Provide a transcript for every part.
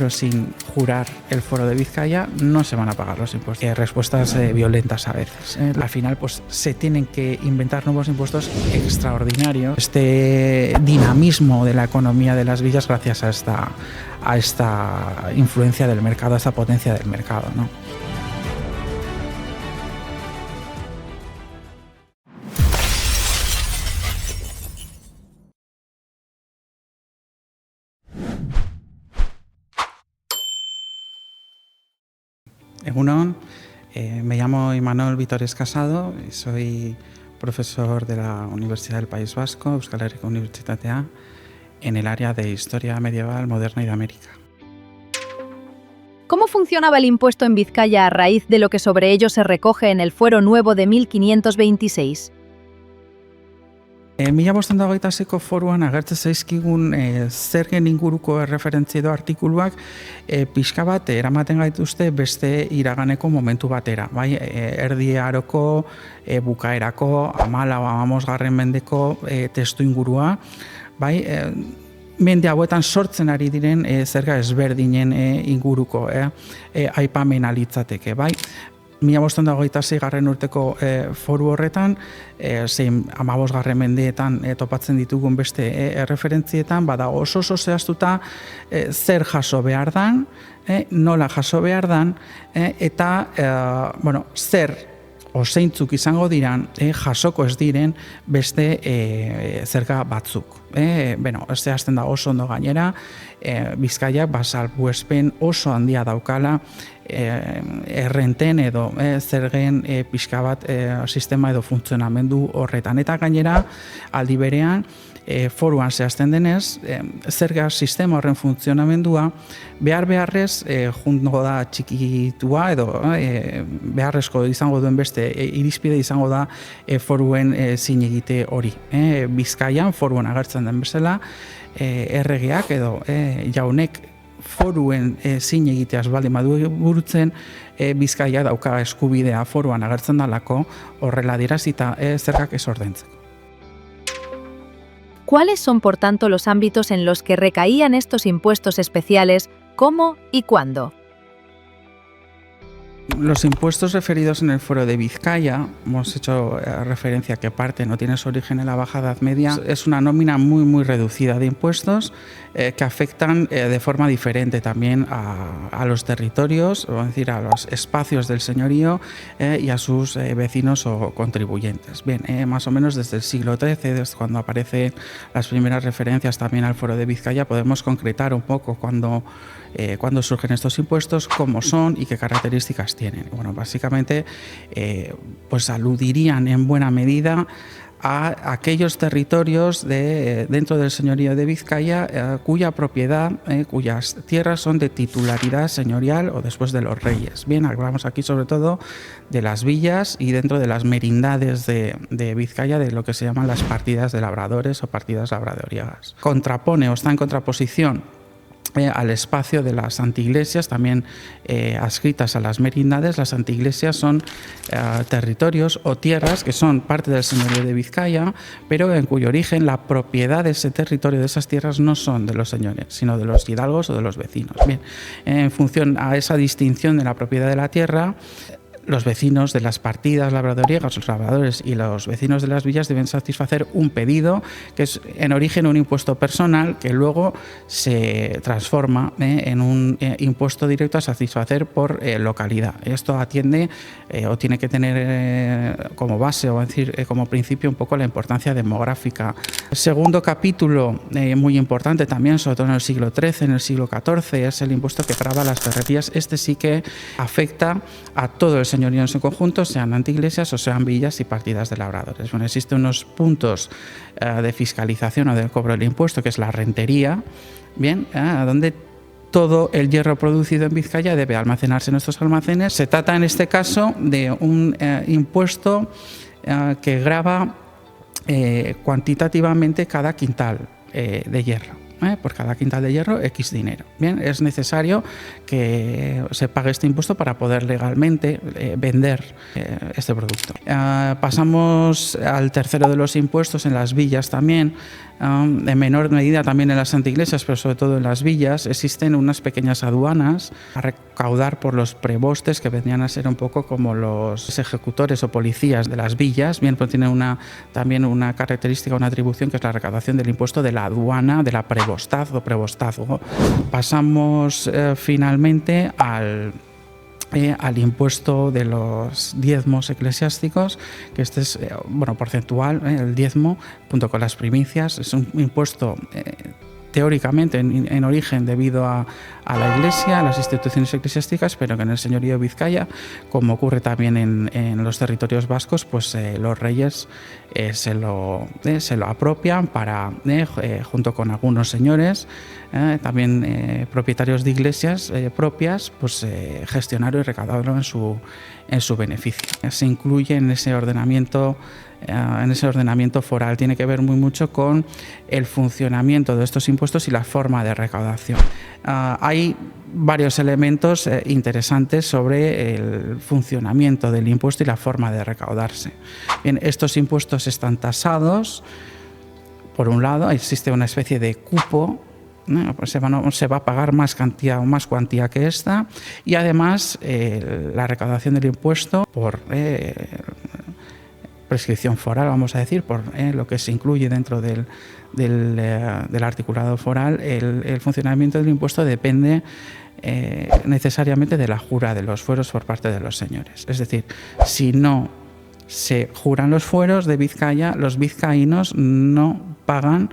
pero sin jurar el Foro de Vizcaya no se van a pagar los impuestos. Respuestas violentas a veces. Al final pues se tienen que inventar nuevos impuestos extraordinarios. Este dinamismo de la economía de las villas gracias a esta influencia del mercado, a esta potencia del mercado, ¿no? Egunon, me llamo Imanol Vitores Casado y soy profesor de la Universidad del País Vasco, Euskal Herriko Unibertsitatea, en el área de Historia Medieval, Moderna y de América. ¿Cómo funcionaba el impuesto en Vizcaya a raíz de lo que sobre ello se recoge en el Fuero Nuevo de 1526? Mila bostehun eta hogeita seiko foruan agertzen zaizkigun zergen inguruko erreferentzia edo artikuluak pixka bat eramaten gaituzte beste iraganeko momentu batera. Bai, erdi aroko bukaerako 14. Mendeko testu ingurua, bai, mende hauetan sortzen ari diren zerga ezberdinen inguruko aipamena litzateke, bai. 1526 urteko foru horretan, zein 15. Mendeetan topatzen ditugun beste erreferentzietan, bada oso zehaztuta zer jaso behar dan, nola jaso behar dan, eta zer zeintzuk izango diran jasoko ez diren beste zerga batzuk. Zehazten da oso ondo gainera, Bizkaiak salbuespen oso handia daukala errenten edo zergen pixka bat sistema edo funtzionamendu horretan. Eta gainera, aldi berean, foruan zehazten denez, zerga sistema horren funtzionamendua beharrez jungo da txikitua edo beharrezko izango duen beste irizpide izango da foruen zin egite hori. Bizkaian foruan agertzen den bezala, erregeak edo jaunek foruen zin egiteaz baldin badu burutzen, Bizkaia dauka eskubidea foruan agertzen dalako horrela adierazita zergak ez ordaintzeko. ¿Cuáles son, por tanto, los ámbitos en los que recaían estos impuestos especiales, cómo y cuándo? Los impuestos referidos en el Fuero de Vizcaya, hemos hecho referencia a que parte no tiene su origen en la Baja Edad Media, es una nómina muy reducida de impuestos que afectan de forma diferente también a los territorios, es decir, a los espacios del señorío y a sus vecinos o contribuyentes. Bien, más o menos desde el siglo XIII, desde cuando aparecen las primeras referencias también al Fuero de Vizcaya, podemos concretar un poco cuando surgen estos impuestos, cómo son y qué características tienen. Bueno, básicamente pues aludirían en buena medida a aquellos territorios dentro del señorío de Vizcaya cuya propiedad, cuyas tierras son de titularidad señorial o después de los reyes. Bien, hablamos aquí sobre todo de las villas y dentro de las merindades de Vizcaya, de lo que se llaman las partidas de labradores o partidas labradoriegas. Contrapone o está en contraposición al espacio de las antiiglesias, también adscritas a las merindades. Las antiiglesias son territorios o tierras que son parte del señorío de Vizcaya, pero en cuyo origen la propiedad de ese territorio, de esas tierras, no son de los señores, sino de los hidalgos o de los vecinos. Bien, en función a esa distinción de la propiedad de la tierra, los vecinos de las partidas labradoriegas, los labradores y los vecinos de las villas deben satisfacer un pedido que es en origen un impuesto personal que luego se transforma en un impuesto directo a satisfacer por localidad. Esto atiende o tiene que tener como base o decir como principio un poco la importancia demográfica. El segundo capítulo muy importante también, sobre todo en el siglo XIII, en el siglo XIV, es el impuesto que grava las ferrerías. Este sí que afecta a todo el señorío en su conjunto, sean antiiglesias o sean villas y partidas de labradores. Bueno, existen unos puntos de fiscalización o del cobro del impuesto, que es la rentería, bien, donde todo el hierro producido en Vizcaya debe almacenarse en estos almacenes. Se trata en este caso de un impuesto que grava cuantitativamente cada quintal de hierro. por cada quintal de hierro X dinero. Bien, es necesario que se pague este impuesto para poder legalmente vender este producto. Pasamos al tercero de los impuestos, en las villas también. En menor medida también en las antiiglesias, pero sobre todo en las villas, existen unas pequeñas aduanas a recaudar por los prebostes, que vendrían a ser un poco como los ejecutores o policías de las villas. Bien, pues tienen también una característica, una atribución, que es la recaudación del impuesto de la aduana, de la prebostad o prebostazgo. Pasamos finalmente al impuesto de los diezmos eclesiásticos, que este es porcentual, el diezmo junto con las primicias. Es un impuesto teóricamente en origen debido a la Iglesia, a las instituciones eclesiásticas, pero que en el señorío de Vizcaya, como ocurre también en los territorios vascos, pues los reyes se lo apropian para, junto con algunos señores, también propietarios de iglesias propias, pues gestionarlo y recaudarlo en su beneficio. Se incluye en ese ordenamiento foral. Tiene que ver muy mucho con el funcionamiento de estos impuestos y la forma de recaudación. Hay varios elementos interesantes sobre el funcionamiento del impuesto y la forma de recaudarse. Bien, estos impuestos están tasados. Por un lado, existe una especie de cupo. Pues se va a pagar más cuantía que esta, y además la recaudación del impuesto por prescripción foral, vamos a decir, por lo que se incluye dentro del articulado foral. El funcionamiento del impuesto depende necesariamente de la jura de los fueros por parte de los señores. Es decir, si no se juran los fueros de Vizcaya, los vizcaínos no pagan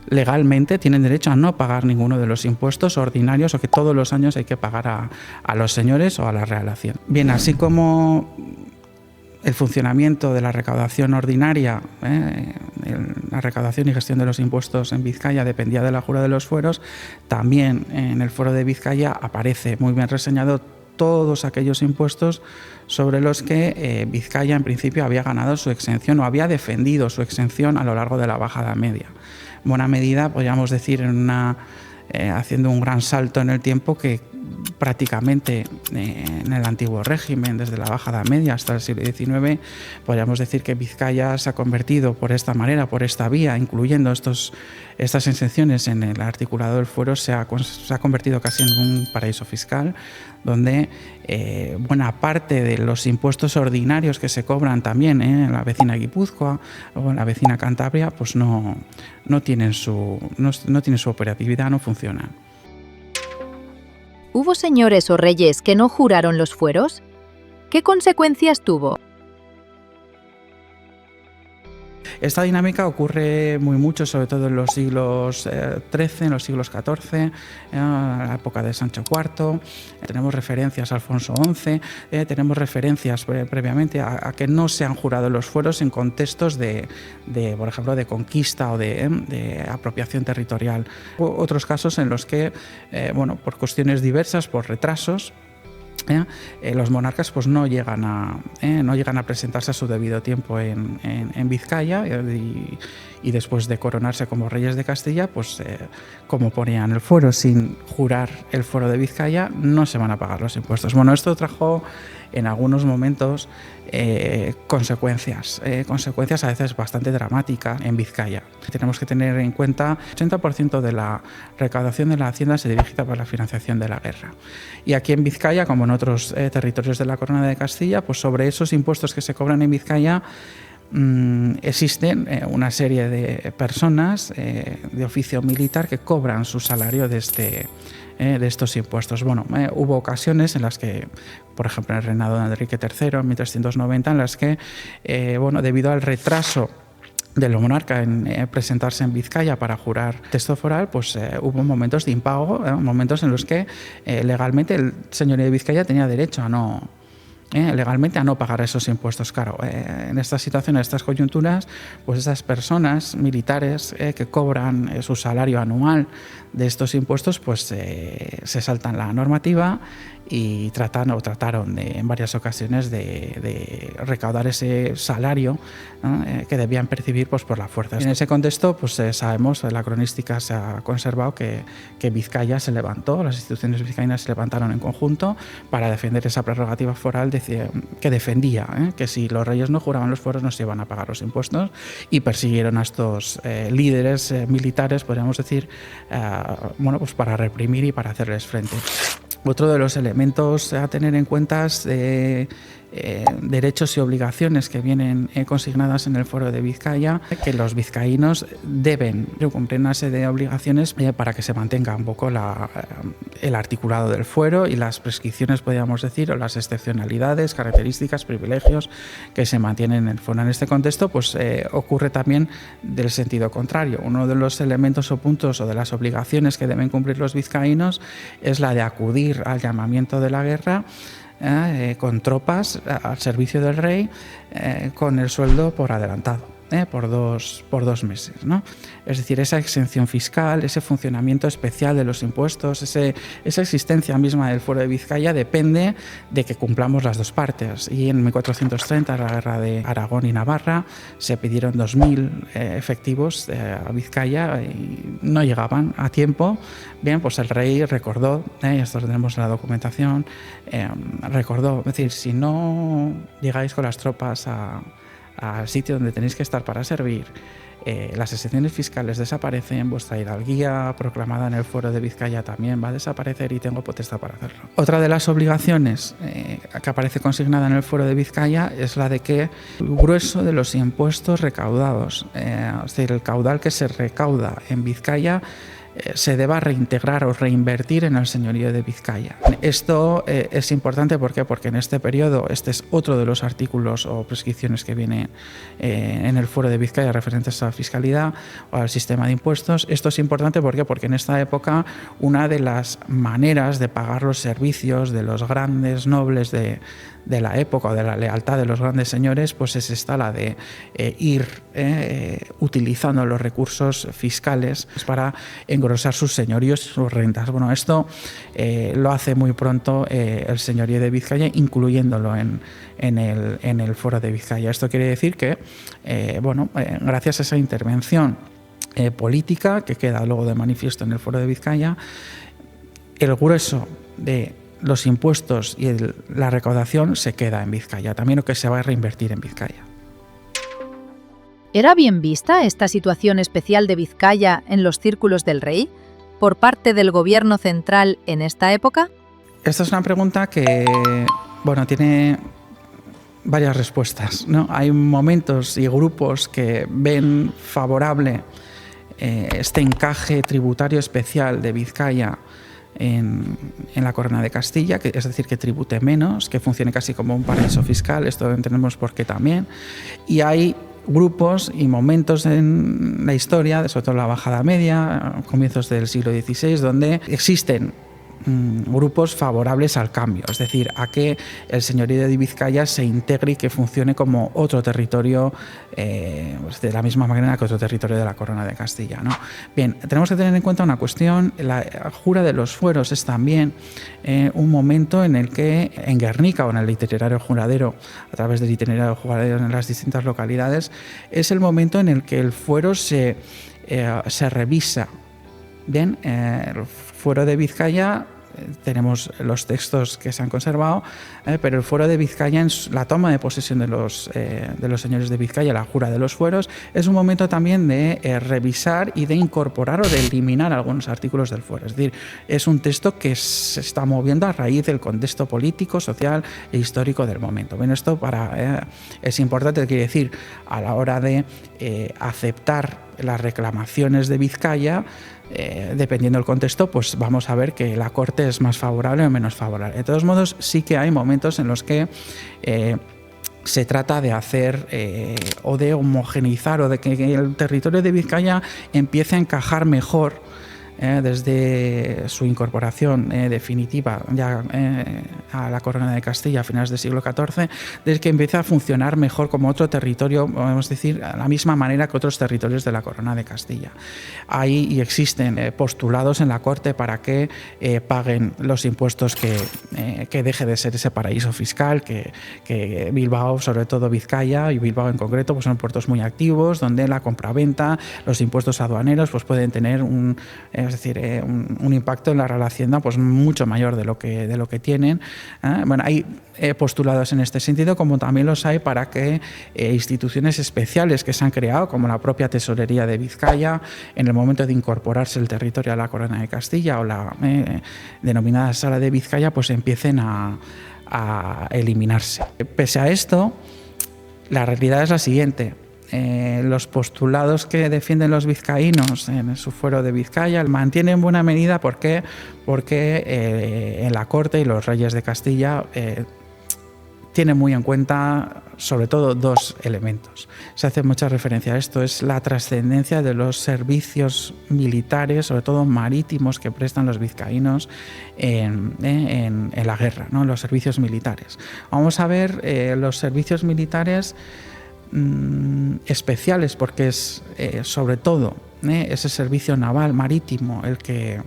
legalmente, tienen derecho a no pagar ninguno de los impuestos ordinarios o que todos los años hay que pagar a los señores o a la Real Hacienda. Bien, así como el funcionamiento de la recaudación ordinaria, la recaudación y gestión de los impuestos en Vizcaya dependía de la jura de los fueros, también en el fuero de Vizcaya aparece muy bien reseñado todos aquellos impuestos sobre los que Vizcaya en principio había ganado su exención o había defendido su exención a lo largo de la Baja Edad Media. En buena medida, podríamos decir, haciendo un gran salto en el tiempo, que prácticamente en el antiguo régimen, desde la Baja Edad Media hasta el siglo XIX, podríamos decir que Vizcaya se ha convertido por esta manera, por esta vía, incluyendo estas exenciones en el articulado del fuero, se ha convertido casi en un paraíso fiscal, donde buena parte de los impuestos ordinarios que se cobran también en la vecina Guipúzcoa o en la vecina Cantabria, pues no tienen su operatividad, no funcionan. ¿Hubo señores o reyes que no juraron los fueros? ¿Qué consecuencias tuvo? Esta dinámica ocurre muy mucho, sobre todo en los siglos XIII, en los siglos XIV, en la época de Sancho IV. Tenemos referencias a Alfonso XI, tenemos referencias previamente a que no se han jurado los fueros en contextos por ejemplo, de conquista o de apropiación territorial. Otros casos en los que, por cuestiones diversas, por retrasos, los monarcas pues no llegan a presentarse a su debido tiempo en Vizcaya, y después de coronarse como reyes de Castilla, pues como ponían el fuero sin jurar el fuero de Vizcaya, no se van a pagar los impuestos. Bueno, esto trajo en algunos momentos consecuencias a veces bastante dramáticas en Vizcaya. Tenemos que tener en cuenta que el 80% de la recaudación de la hacienda se dirige para la financiación de la guerra. Y aquí en Vizcaya, como en otros territorios de la Corona de Castilla, pues sobre esos impuestos que se cobran en Vizcaya existen una serie de personas de oficio militar que cobran su salario de estos impuestos. Hubo ocasiones en las que, por ejemplo, en el reinado de Enrique III, en 1390, en las que, debido al retraso del monarca en presentarse en Vizcaya para jurar texto foral, pues hubo momentos de impago, momentos en los que legalmente el señorío de Vizcaya tenía derecho a no pagar esos impuestos. Claro, en estas situaciones, en estas coyunturas, pues esas personas militares que cobran su salario anual de estos impuestos, pues se saltan la normativa y trataron en varias ocasiones de recaudar ese salario, ¿no? Que debían percibir pues, por la fuerza. En ese contexto pues, sabemos, la cronística se ha conservado que Vizcaya se levantó, las instituciones vizcaínas se levantaron en conjunto para defender esa prerrogativa foral que defendía que si los reyes no juraban los fueros no se iban a pagar los impuestos, y persiguieron a estos líderes militares, podríamos decir, pues para reprimir y para hacerles frente. Otro de los elementos a tener en cuenta es derechos y obligaciones que vienen consignadas en el Fuero de Vizcaya, que los vizcaínos deben cumplir una serie de obligaciones para que se mantenga un poco el articulado del fuero y las prescripciones, podríamos decir, o las excepcionalidades, características, privilegios que se mantienen en el fuero. En este contexto pues, ocurre también del sentido contrario. Uno de los elementos o puntos o de las obligaciones que deben cumplir los vizcaínos es la de acudir al llamamiento de la guerra con tropas al servicio del rey, con el sueldo por adelantado, por dos meses, ¿no? Es decir, esa exención fiscal, ese funcionamiento especial de los impuestos, esa existencia misma del Fuero de Vizcaya depende de que cumplamos las dos partes. Y en 1430, en la guerra de Aragón y Navarra, se pidieron 2.000 efectivos a Vizcaya y no llegaban a tiempo. Bien, pues el rey recordó, esto lo tenemos en la documentación, recordó, es decir, si no llegáis con las tropas al sitio donde tenéis que estar para servir, las exenciones fiscales desaparecen, vuestra hidalguía proclamada en el Fuero de Vizcaya también va a desaparecer y tengo potestad para hacerlo. Otra de las obligaciones que aparece consignada en el Fuero de Vizcaya es la de que el grueso de los impuestos recaudados, es decir, el caudal que se recauda en Vizcaya, se deba reintegrar o reinvertir en el señorío de Vizcaya. Esto es importante, ¿por qué? Porque en este periodo, este es otro de los artículos o prescripciones que viene en el Fuero de Vizcaya referentes a la fiscalidad o al sistema de impuestos. Esto es importante, ¿por qué? Porque en esta época una de las maneras de pagar los servicios de los grandes nobles de la época, o de la lealtad de los grandes señores, pues es esta, la de ir utilizando los recursos fiscales para engrosar sus señoríos y sus rentas. Bueno, esto lo hace muy pronto el señorío de Vizcaya, incluyéndolo en el Fuero de Vizcaya. Esto quiere decir que, gracias a esa intervención política que queda luego de manifiesto en el Fuero de Vizcaya, el grueso de los impuestos y la recaudación se queda en Vizcaya, también lo que se va a reinvertir en Vizcaya. ¿Era bien vista esta situación especial de Vizcaya en los círculos del rey por parte del gobierno central en esta época? Esta es una pregunta que, tiene varias respuestas, ¿no? Hay momentos y grupos que ven favorable este encaje tributario especial de Vizcaya en la corona de Castilla, es decir, que tribute menos, que funcione casi como un paraíso fiscal, esto entendemos por qué también. Y hay grupos y momentos en la historia, sobre todo en la Bajada Media, comienzos del siglo XVI, donde existen grupos favorables al cambio, es decir, a que el señorío de Vizcaya se integre y que funcione como otro territorio, de la misma manera que otro territorio de la corona de Castilla, ¿no? Bien, tenemos que tener en cuenta una cuestión: la jura de los fueros es también un momento en el que en Guernica, o en el itinerario juradero, a través del itinerario juradero en las distintas localidades, es el momento en el que el fuero se revisa. Bien, el Fuero de Vizcaya, tenemos los textos que se han conservado, pero el Fuero de Vizcaya, en la toma de posesión de los señores de Vizcaya, la jura de los fueros, es un momento también de revisar y de incorporar o de eliminar algunos artículos del fuero. Es decir, es un texto que se está moviendo a raíz del contexto político, social e histórico del momento. Bueno, esto es importante, quiere decir, a la hora de aceptar las reclamaciones de Vizcaya, dependiendo del contexto, pues vamos a ver que la corte es más favorable o menos favorable. De todos modos, sí que hay momentos en los que se trata de hacer o de homogeneizar, o de que el territorio de Vizcaya empiece a encajar mejor desde su incorporación definitiva ya a la Corona de Castilla a finales del siglo XIV, desde que empieza a funcionar mejor como otro territorio, podemos decir, a la misma manera que otros territorios de la Corona de Castilla. Hay y existen postulados en la Corte para que paguen los impuestos, que deje de ser ese paraíso fiscal, que Bilbao, sobre todo Vizcaya y Bilbao en concreto, pues son puertos muy activos, donde la compraventa, los impuestos aduaneros pues pueden tener un impacto en la Real Hacienda pues mucho mayor de lo que tienen. Bueno, hay postulados en este sentido, como también los hay para que instituciones especiales que se han creado, como la propia Tesorería de Vizcaya, en el momento de incorporarse el territorio a la Corona de Castilla, o la denominada Sala de Vizcaya, pues empiecen a eliminarse. Pese a esto, la realidad es la siguiente. Los postulados que defienden los vizcaínos en su fuero de Vizcaya mantienen en buena medida porque en la Corte y los reyes de Castilla tienen muy en cuenta sobre todo dos elementos. Se hace mucha referencia a esto, es la trascendencia de los servicios militares, sobre todo marítimos, que prestan los vizcaínos en la guerra, ¿no? Los servicios militares. Vamos a ver los servicios militares especiales, porque es sobre todo ese servicio naval marítimo el que,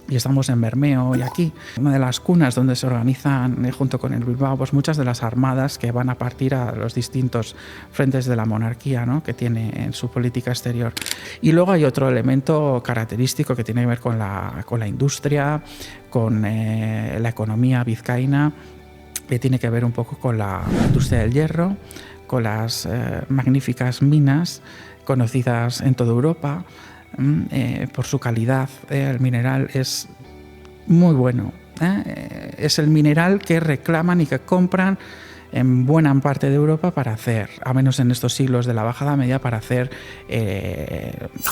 y estamos en Bermeo y aquí, una de las cunas donde se organizan junto con el Bilbao pues muchas de las armadas que van a partir a los distintos frentes de la monarquía, ¿no?, que tiene en su política exterior. Y luego hay otro elemento característico que tiene que ver con la industria, con la economía vizcaína, que tiene que ver un poco con la industria del hierro, con las magníficas minas conocidas en toda Europa por su calidad. El mineral es muy bueno. Es el mineral que reclaman y que compran en buena parte de Europa para hacer, a menos en estos siglos de la Baja Edad Media, para hacer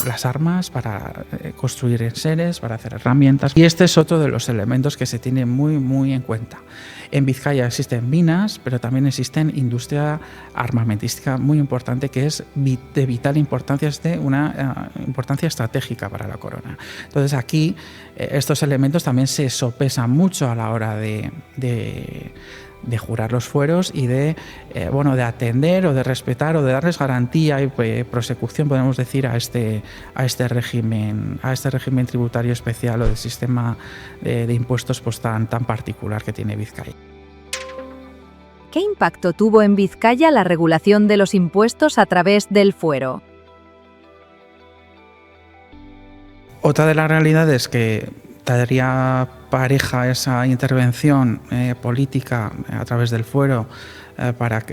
las armas, para construir enseres, para hacer herramientas. Y este es otro de los elementos que se tiene muy, muy en cuenta. En Vizcaya existen minas, pero también existen industria armamentística muy importante, que es de vital importancia, es de una importancia estratégica para la corona. Entonces aquí estos elementos también se sopesan mucho a la hora de jurar los fueros y de atender o de respetar o de darles garantía y prosecución, podemos decir, a este régimen tributario especial o del sistema de impuestos pues tan particular que tiene Vizcaya. ¿Qué impacto tuvo en Vizcaya la regulación de los impuestos a través del fuero? Otra de las realidades que daría pareja esa intervención política a través del fuero para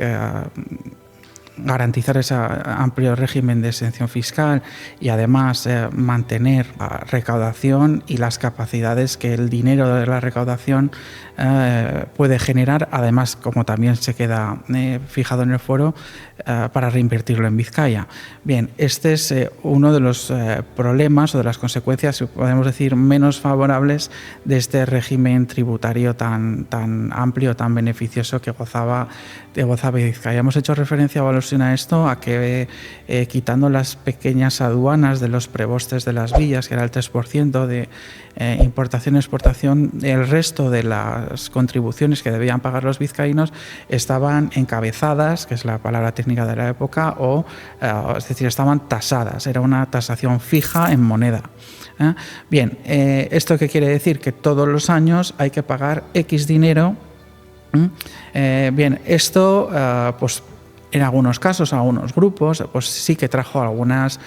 garantizar ese amplio régimen de exención fiscal y además mantener la recaudación y las capacidades que el dinero de la recaudación puede generar, además, como también se queda fijado en el fuero, para reinvertirlo en Vizcaya. Bien, este es uno de los problemas o de las consecuencias, podemos decir, menos favorables de este régimen tributario tan amplio, tan beneficioso que gozaba Vizcaya. Hemos hecho referencia o alusión a esto, a que quitando las pequeñas aduanas de los prebostes de las villas, que era el 3% de importación y exportación, el resto de las contribuciones que debían pagar los vizcaínos estaban encabezadas, que es la palabra técnica de la época, es decir, estaban tasadas, era una tasación fija en moneda. Bien, ¿esto qué quiere decir? Que todos los años hay que pagar X dinero. Bien, esto pues en algunos casos, a algunos grupos, pues sí que trajo algunas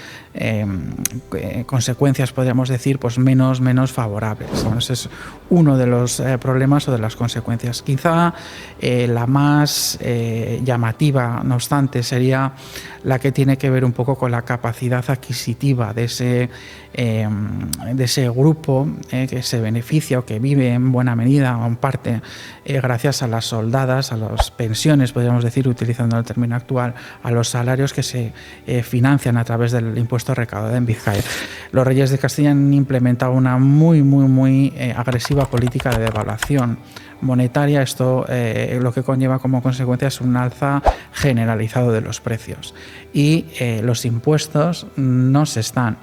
consecuencias, podríamos decir, pues menos favorables. Bueno, ese es uno de los problemas o de las consecuencias. Quizá la más llamativa, no obstante, sería la que tiene que ver un poco con la capacidad adquisitiva de ese grupo que se beneficia o que vive en buena medida o en parte gracias a las soldadas, a las pensiones, podríamos decir, utilizando el término actual, a los salarios que se financian a través del impuesto recaudado en Vizcaya. Los reyes de Castilla han implementado una muy agresiva política de devaluación monetaria. Esto lo que conlleva como consecuencia es un alza generalizado de los precios y los impuestos no se están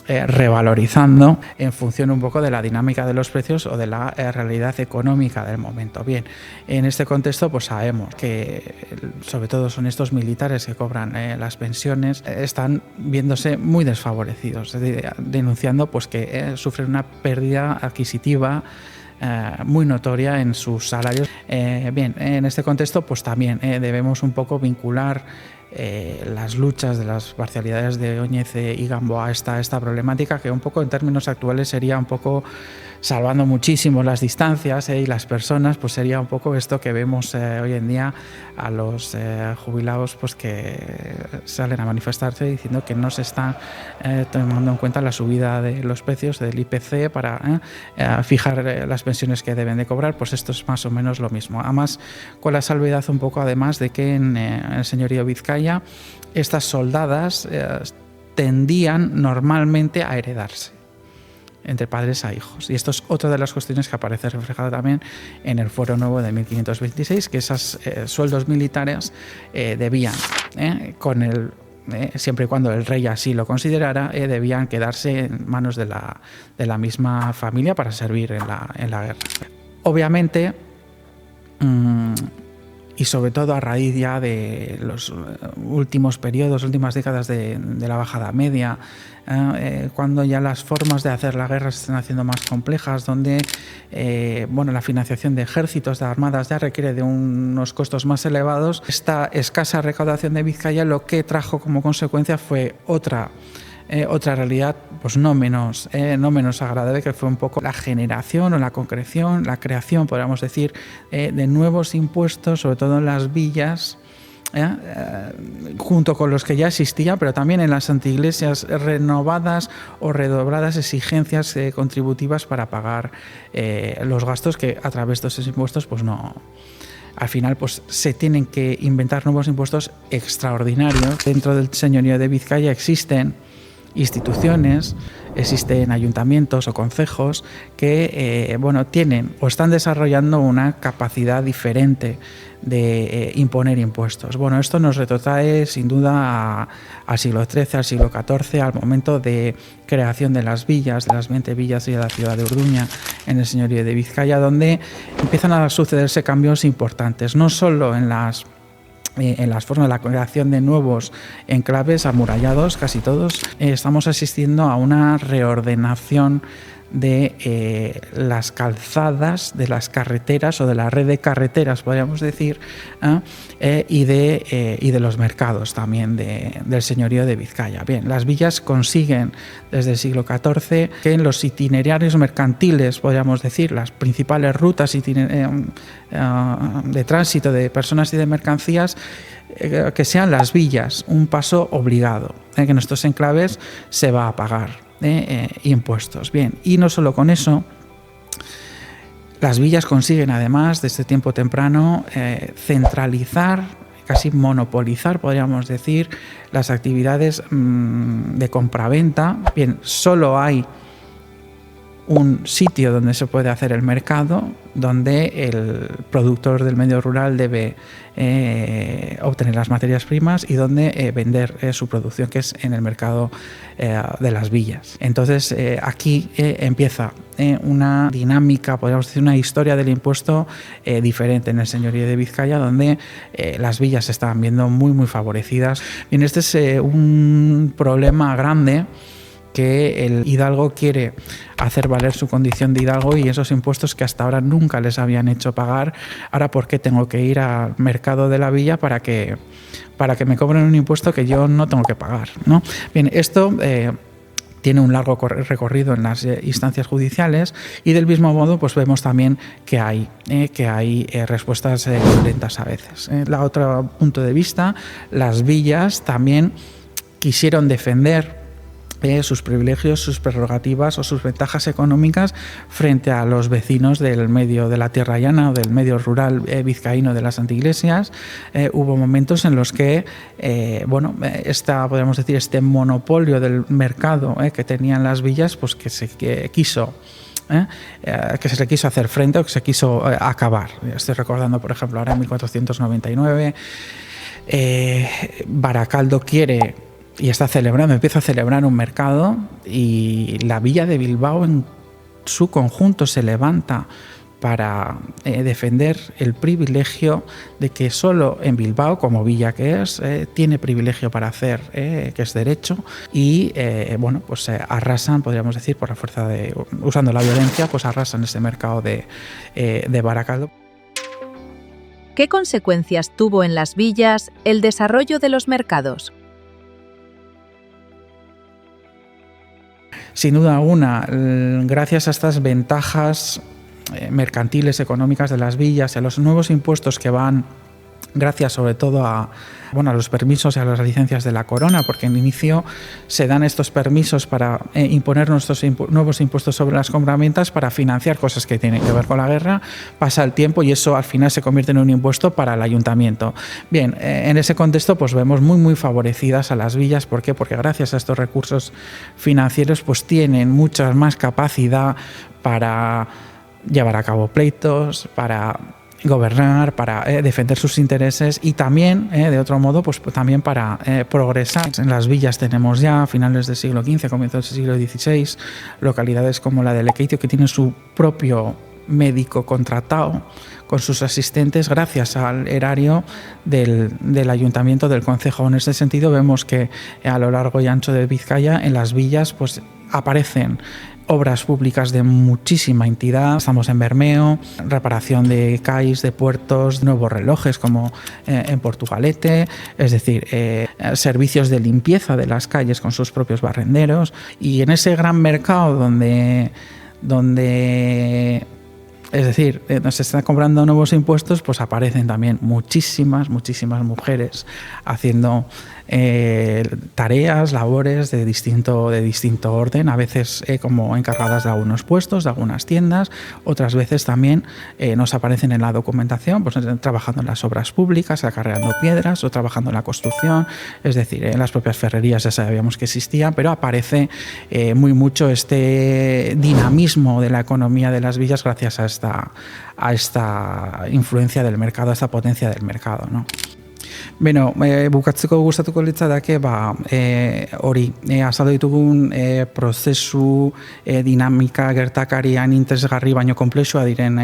revalorizando en función un poco de la dinámica de los precios o de la realidad económica del momento. Bien, en este contexto pues sabemos que sobre todo son estos militares que cobran las pensiones, están viéndose muy desfavorecidos, denunciando pues que sufren una pérdida adquisitiva muy notoria en sus salarios. Bien, en este contexto pues también debemos un poco vincular las luchas de las parcialidades de Óñez y Gamboa a esta problemática, que un poco en términos actuales sería un poco, salvando muchísimo las distancias y las personas, pues sería un poco esto que vemos hoy en día a los jubilados pues que salen a manifestarse diciendo que no se está tomando en cuenta la subida de los precios del IPC para fijar las pensiones que deben de cobrar. Pues esto es más o menos lo mismo. Además, con la salvedad un poco además de que en el señorío Vizcaya estas soldadas tendían normalmente a heredarse entre padres a hijos. Y esto es otra de las cuestiones que aparece reflejada también en el Fuero Nuevo de 1526, que esos sueldos militares debían, siempre y cuando el rey así lo considerara, debían quedarse en manos de la misma familia para servir en la guerra. Obviamente, y sobre todo a raíz ya de los últimas décadas de la Baja Edad Media, cuando ya las formas de hacer la guerra se están haciendo más complejas, donde la financiación de ejércitos, de armadas, ya requiere de unos costos más elevados. Esta escasa recaudación de Vizcaya lo que trajo como consecuencia fue otra realidad pues no menos agradable, que fue un poco la generación o la concreción, la creación, podríamos decir, de nuevos impuestos, sobre todo en las villas, junto con los que ya existían, pero también en las antiiglesias, renovadas o redobladas exigencias contributivas para pagar los gastos que a través de esos impuestos pues no... Al final pues se tienen que inventar nuevos impuestos extraordinarios. Dentro del señorío de Vizcaya existen instituciones, existen ayuntamientos o concejos que tienen o están desarrollando una capacidad diferente de imponer impuestos. Esto nos retrotrae sin duda al siglo XIII, al siglo XIV, al momento de creación de las villas, de las 20 villas y de la ciudad de Orduña en el señorío de Vizcaya, donde empiezan a sucederse cambios importantes, no solo en las formas de la creación de nuevos enclaves amurallados, casi todos. Estamos asistiendo a una reordenación de las calzadas, de las carreteras o de la red de carreteras, podríamos decir, y de los mercados también del señorío de Vizcaya. Bien, las villas consiguen desde el siglo XIV que en los itinerarios mercantiles, podríamos decir, las principales rutas de tránsito de personas y de mercancías, que sean las villas un paso obligado, que en estos enclaves se va a pagar impuestos. Bien, y no solo con eso, las villas consiguen además desde tiempo temprano centralizar, casi monopolizar, podríamos decir, las actividades de compraventa. Bien, solo hay un sitio donde se puede hacer el mercado, donde el productor del medio rural debe obtener las materias primas y donde vender su producción, que es en el mercado de las villas. Entonces aquí empieza una dinámica, podríamos decir, una historia del impuesto diferente en el señorío de Vizcaya, donde las villas se estaban viendo muy, muy favorecidas. Bien, este es un problema grande, que el hidalgo quiere hacer valer su condición de hidalgo y esos impuestos que hasta ahora nunca les habían hecho pagar. Ahora, ¿por qué tengo que ir al mercado de la villa para que me cobren un impuesto que yo no tengo que pagar, ¿no? Bien, esto tiene un largo recorrido en las instancias judiciales, y del mismo modo pues vemos también que hay respuestas violentas a veces. La otro punto de vista, las villas también quisieron defender sus privilegios, sus prerrogativas o sus ventajas económicas frente a los vecinos del medio de la tierra llana o del medio rural vizcaíno de las antiiglesias. Hubo momentos en los que podríamos decir, este monopolio del mercado que tenían las villas, pues que se le quiso hacer frente o que se quiso acabar. Estoy recordando, por ejemplo, ahora en 1499 Baracaldo quiere y empieza a celebrar un mercado, y la villa de Bilbao en su conjunto se levanta para defender el privilegio de que solo en Bilbao, como villa que es, tiene privilegio para hacer, que es derecho, y bueno, pues arrasan, podríamos decir, por la fuerza de, usando la violencia, pues arrasan ese mercado de Barakaldo. ¿Qué consecuencias tuvo en las villas el desarrollo de los mercados? Sin duda alguna, gracias a estas ventajas mercantiles, económicas de las villas y a los nuevos impuestos que van, gracias sobre todo a los permisos y a las licencias de la corona, porque en inicio se dan estos permisos para imponer nuestros nuevos impuestos sobre las compraventas para financiar cosas que tienen que ver con la guerra. Pasa el tiempo y eso al final se convierte en un impuesto para el ayuntamiento. Bien, en ese contexto pues vemos muy favorecidas a las villas. ¿Por qué? Porque gracias a estos recursos financieros pues tienen mucha más capacidad para llevar a cabo pleitos, para gobernar, para defender sus intereses, y también, de otro modo, pues también para progresar. En las villas tenemos ya, a finales del siglo XV, comienzos del siglo XVI, localidades como la de Lekeitio, que tienen su propio médico contratado con sus asistentes gracias al erario del ayuntamiento, del concejo. En este sentido vemos que a lo largo y ancho de Vizcaya, en las villas, pues aparecen obras públicas de muchísima entidad. Estamos en Bermeo, reparación de cais, de puertos, nuevos relojes como en Portugalete, es decir, servicios de limpieza de las calles con sus propios barrenderos. Y en ese gran mercado donde es decir, nos están cobrando nuevos impuestos, pues aparecen también muchísimas mujeres haciendo tareas, labores de distinto orden, a veces como encargadas de algunos puestos, de algunas tiendas, otras veces también nos aparecen en la documentación, pues trabajando en las obras públicas, acarreando piedras, o trabajando en la construcción, es decir, en las propias ferrerías ya sabíamos que existían, pero aparece muy mucho este dinamismo de la economía de las villas gracias a esta influencia del mercado, a esta potencia del mercado, ¿no? Beno, bukatzeko gustatuko litzateke hori azaldu ditugun prozesu, dinamika, gertakarian interesgarri baino konplexua diren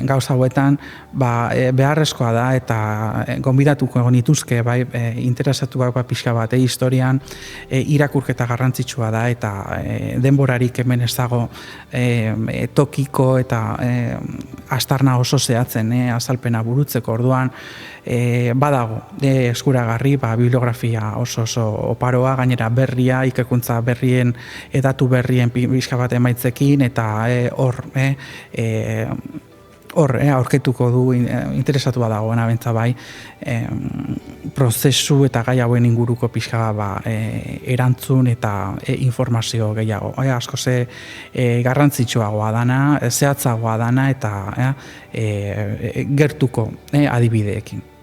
gauza hauetan beharrezkoa da, eta gonbidatuko nituzke interesatuak pixka bat historian, irakurketa garrantzitsua da, eta denborarik hemen ez dago tokiko eta aztarna oso zehatzen azalpena burutzeko. Orduan badago eskuragarri bibliografia oso oparoa, gainera berria, ikerkuntza berrien, datu berrien pixka bat emaitzekin, eta hor aurketuko du interesatu dagoena bentsa prozesu eta gai hauen inguruko pixka erantzun eta informazio gehiago. Asko garrantzitsuagoa dana, zehatzagoa dana, eta gertuko adibideekin.